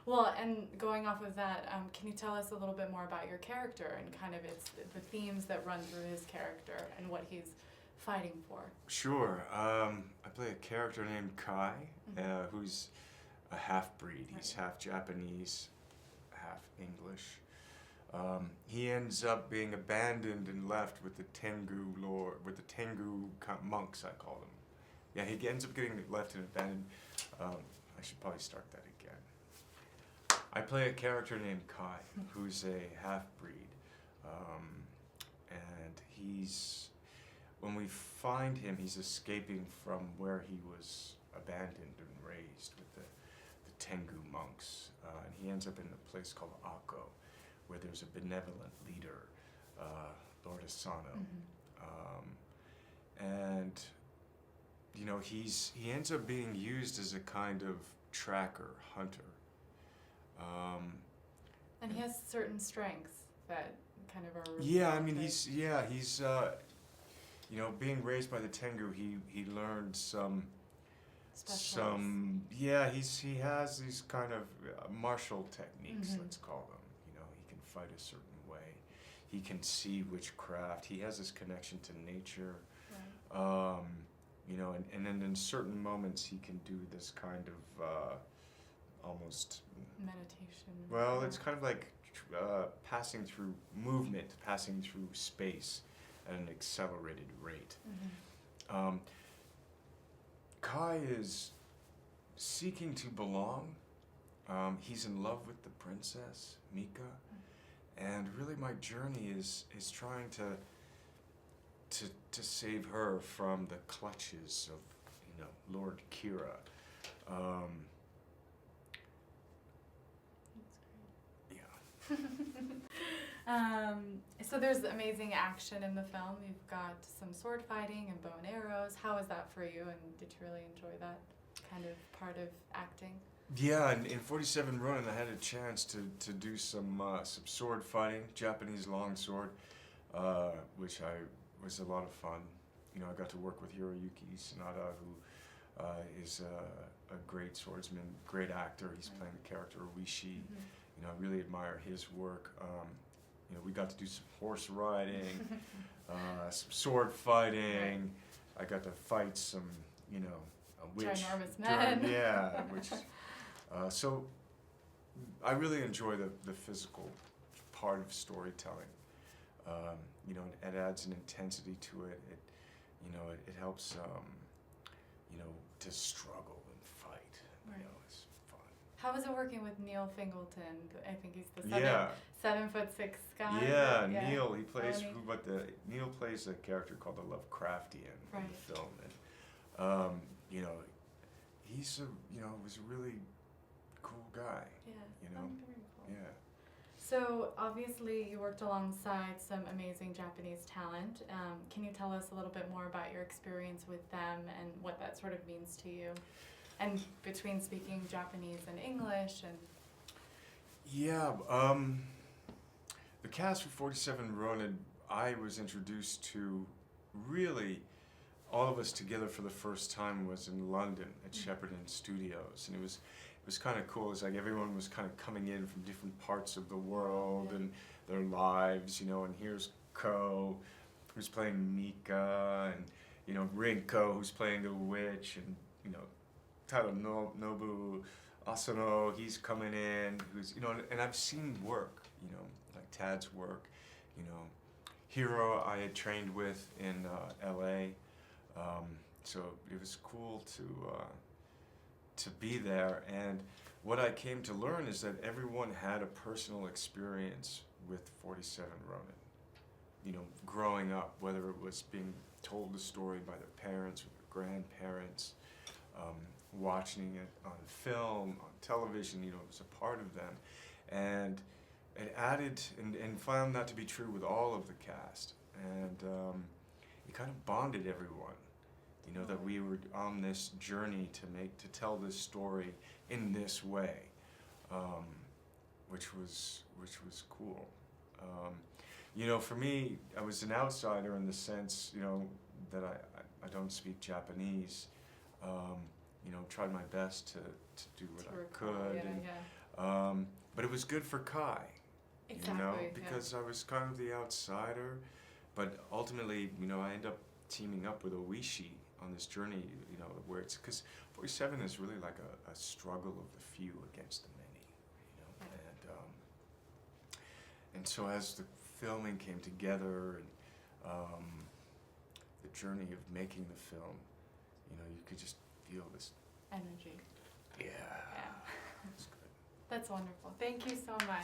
Well, and going off of that, can you tell us a little bit more about your character and kind of the themes that run through his character and what he's fighting for? Sure. I play a character named Kai, who's a half-breed. He's half Japanese, half English. He ends up being abandoned and left with the Tengu lord, with the Tengu monks, I call them. Yeah, he ends up getting left and abandoned. I should probably start that again. I play a character named Kai, who's a half-breed. And when we find him, he's escaping from where he was abandoned and raised with the Tengu monks. And he ends up in a place called Akko, where there's a benevolent leader, Lord Asano. And you know, he ends up being used as a kind of tracker, hunter. And he has certain strengths that kind of are... Yeah, I mean, he's you know, being raised by the Tengu, he learned he has these kind of martial techniques, let's call them. You know, he can fight a certain way. He can see witchcraft. He has this connection to nature. Right. You know, and then in certain moments he can do this kind of almost... meditation. Well, it's kind of like passing through movement, passing through space at an accelerated rate. Kai is seeking to belong. He's in love with the princess, Mika. And really my journey is trying to save her from the clutches of, you know, Lord Kira. So there's amazing action in the film. You've got some sword fighting and bow and arrows. How was that for you, and did you really enjoy that kind of part of acting? Yeah, in 47 Ronin I had a chance to do some sword fighting, Japanese longsword, which was a lot of fun. You know, I got to work with Hiroyuki Sanada, who is a great swordsman, great actor. He's playing the character Oishi. You know, I really admire his work. You know, we got to do some horse riding, some sword fighting. I got to fight some, you know, a witch. Ginormous men. Yeah, which. So, I really enjoy the physical part of storytelling. You know, it adds an intensity to it. You know, it helps. You know, to struggle and fight. Right. You know, it's fun. How was it working with Neil Fingleton? I think he's the 7'6" guy. Yeah, Neil. He plays Neil plays a character called the Lovecraftian in the film, and you know, he's was a really cool guy. Yeah. You know. Very cool. Yeah. So obviously you worked alongside some amazing Japanese talent. Can you tell us a little bit more about your experience with them and what that sort of means to you? And between speaking Japanese and English and... Yeah, the cast for 47 Ronin, I was introduced to really all of us together for the first time was in London at Shepperton Studios, and it was kind of cool. It's like everyone was kind of coming in from different parts of the world and their lives, you know, and here's Ko, who's playing Mika, and, you know, Rinko, who's playing the witch, and, you know, Nobu Asano, he's coming in, who's, you know, and I've seen work, you know, like Tad's work, you know. Hiro I had trained with in LA, so it was cool to be there. And what I came to learn is that everyone had a personal experience with 47 Ronin. You know, growing up, whether it was being told the story by their parents or their grandparents, watching it on film, on television, you know, it was a part of them. And it added, and found that to be true with all of the cast. And it kind of bonded everyone, you know, that we were on this journey to tell this story in this way, which was cool. You know, for me, I was an outsider in the sense, you know, that I don't speak Japanese. You know, tried my best to do what I could. But it was good for Kai. Exactly. You know, yeah. because I was kind of the outsider, but ultimately, you know, I end up teaming up with Oishi on this journey, you know, where it's, because 47 is really like a struggle of the few against the many, you know, Right. and so as the filming came together and the journey of making the film, you know, you could just feel this, Energy. yeah, Yeah. it's good. That's wonderful. Thank you so much.